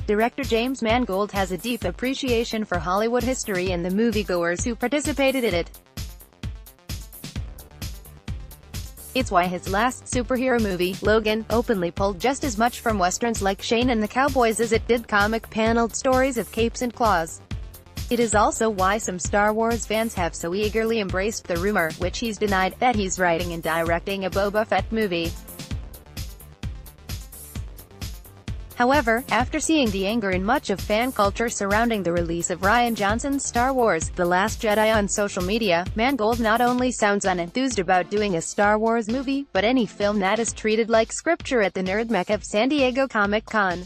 Director James Mangold has a deep appreciation for Hollywood history and the moviegoers who participated in it. It's why his last superhero movie, Logan, openly pulled just as much from westerns like Shane and the Cowboys as it did comic-paneled stories of capes and claws. It is also why some Star Wars fans have so eagerly embraced the rumor, which he's denied, that he's writing and directing a Boba Fett movie. However, after seeing the anger in much of fan culture surrounding the release of Rian Johnson's Star Wars: The Last Jedi on social media, Mangold not only sounds unenthused about doing a Star Wars movie, but any film that is treated like scripture at the Nerd Mecca of San Diego Comic-Con.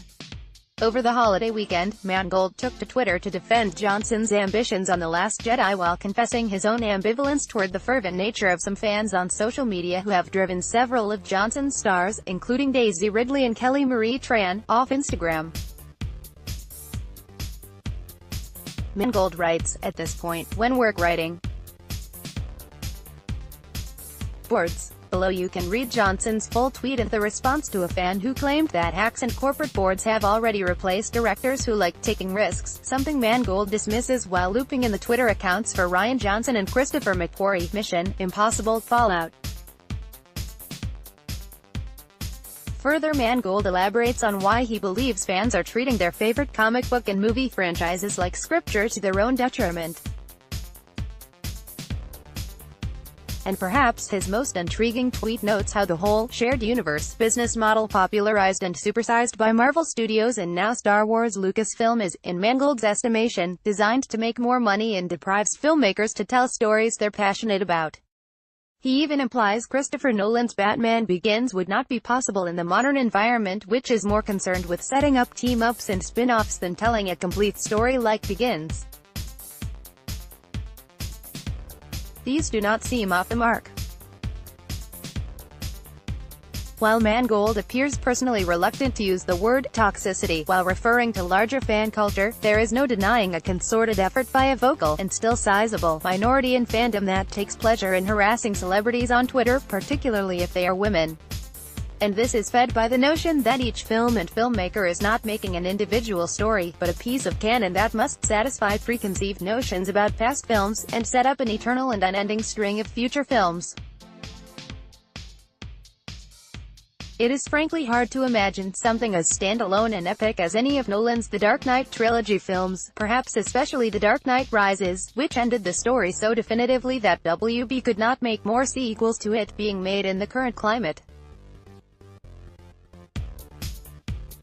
Over the holiday weekend, Mangold took to Twitter to defend Johnson's ambitions on The Last Jedi while confessing his own ambivalence toward the fervent nature of some fans on social media who have driven several of Johnson's stars, including Daisy Ridley and Kelly Marie Tran, off Instagram. Mangold writes, "At this point, when we're writing boards." Below you can read Johnson's full tweet of the response to a fan who claimed that hacks and corporate boards have already replaced directors who like taking risks, something Mangold dismisses while looping in the Twitter accounts for Rian Johnson and Christopher McQuarrie, Mission: Impossible Fallout. Further, Mangold elaborates on why he believes fans are treating their favorite comic book and movie franchises like scripture to their own detriment. And perhaps his most intriguing tweet notes how the whole shared universe business model, popularized and supersized by Marvel Studios and now Star Wars Lucasfilm, is, in Mangold's estimation, designed to make more money and deprives filmmakers to tell stories they're passionate about. He even implies Christopher Nolan's Batman Begins would not be possible in the modern environment, which is more concerned with setting up team-ups and spin-offs than telling a complete story like Begins. These do not seem off the mark. While Mangold appears personally reluctant to use the word toxicity while referring to larger fan culture, there is no denying a concerted effort by a vocal, and still sizable, minority in fandom that takes pleasure in harassing celebrities on Twitter, particularly if they are women. And this is fed by the notion that each film and filmmaker is not making an individual story, but a piece of canon that must satisfy preconceived notions about past films, and set up an eternal and unending string of future films. It is frankly hard to imagine something as standalone and epic as any of Nolan's The Dark Knight trilogy films, perhaps especially The Dark Knight Rises, which ended the story so definitively that WB could not make more sequels to it being made in the current climate.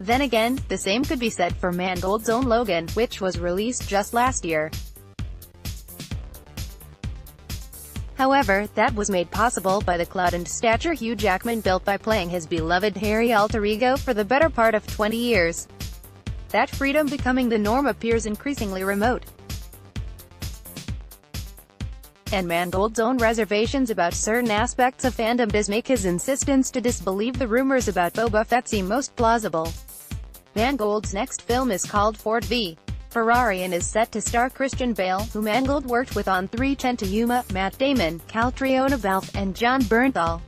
Then again, the same could be said for Mangold's own Logan, which was released just last year. However, that was made possible by the clout and stature Hugh Jackman built by playing his beloved hairy alter ego for the better part of 20 years. That freedom becoming the norm appears increasingly remote. And Mangold's own reservations about certain aspects of fandom does make his insistence to disbelieve the rumors about Boba Fett seem most plausible. Mangold's next film is called Ford v. Ferrari and is set to star Christian Bale, who Mangold worked with on 3:10 to Yuma, Matt Damon, Caltriona Balfe, and Jon Bernthal.